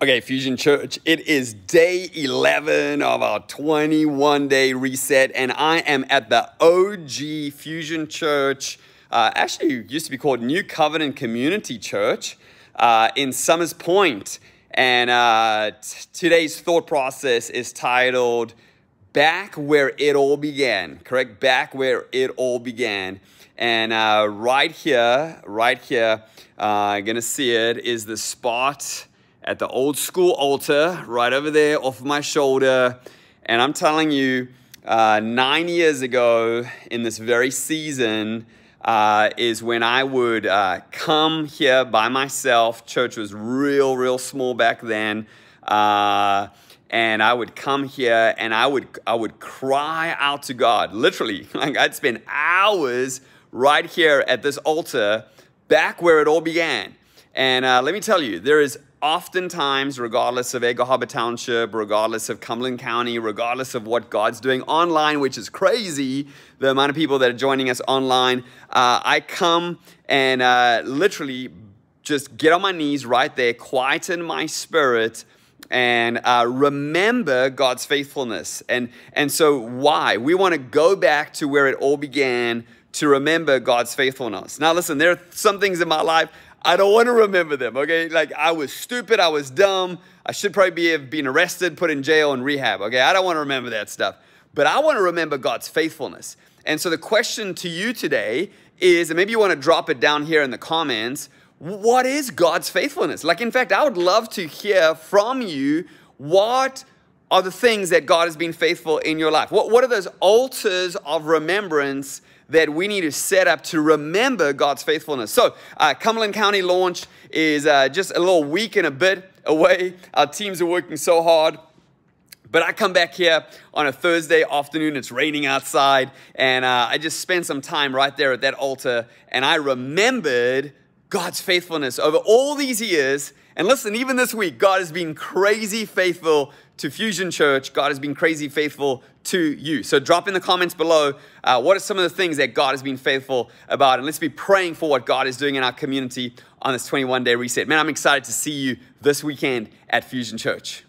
Okay, Fusion Church, it is day 11 of our 21-day reset, and I am at the OG Fusion Church. Actually, used to be called New Covenant Community Church in Summers Point. And today's thought process is titled, Back Where It All Began. Correct? Back Where It All Began. And right here, you're going to see it, is the spot at the old school altar, right over there off my shoulder. And I'm telling you, 9 years ago in this very season is when I would come here by myself. Church was real small back then. And I would come here and I would cry out to God. Literally, like I'd spend hours right here at this altar, back where it all began. And let me tell you, there is oftentimes, regardless of Egg Harbor Township, regardless of Cumberland County, regardless of what God's doing online, which is crazy, the amount of people that are joining us online, I come and literally just get on my knees right there, quieten my spirit, and remember God's faithfulness. And so why? We want to go back to where it all began to remember God's faithfulness. Now listen, there are some things in my life I don't want to remember them, okay? Like, I was stupid, I was dumb, I should probably have been arrested, put in jail, and rehab, okay? I don't want to remember that stuff. But I want to remember God's faithfulness. And so the question to you today is, and maybe you want to drop it down here in the comments, what is God's faithfulness? Like, in fact, I would love to hear from you, what are the things that God has been faithful in your life? What are those altars of remembrance that we need to set up to remember God's faithfulness? So, Cumberland County launch is just a little week and a bit away. Our teams are working so hard. But I come back here on a Thursday afternoon, it's raining outside, and I just spent some time right there at that altar, and I remembered God's faithfulness over all these years. And listen, even this week, God has been crazy faithful to Fusion Church. God has been crazy faithful to you. So drop in the comments below, what are some of the things that God has been faithful about? And let's be praying for what God is doing in our community on this 21-day reset. Man, I'm excited to see you this weekend at Fusion Church.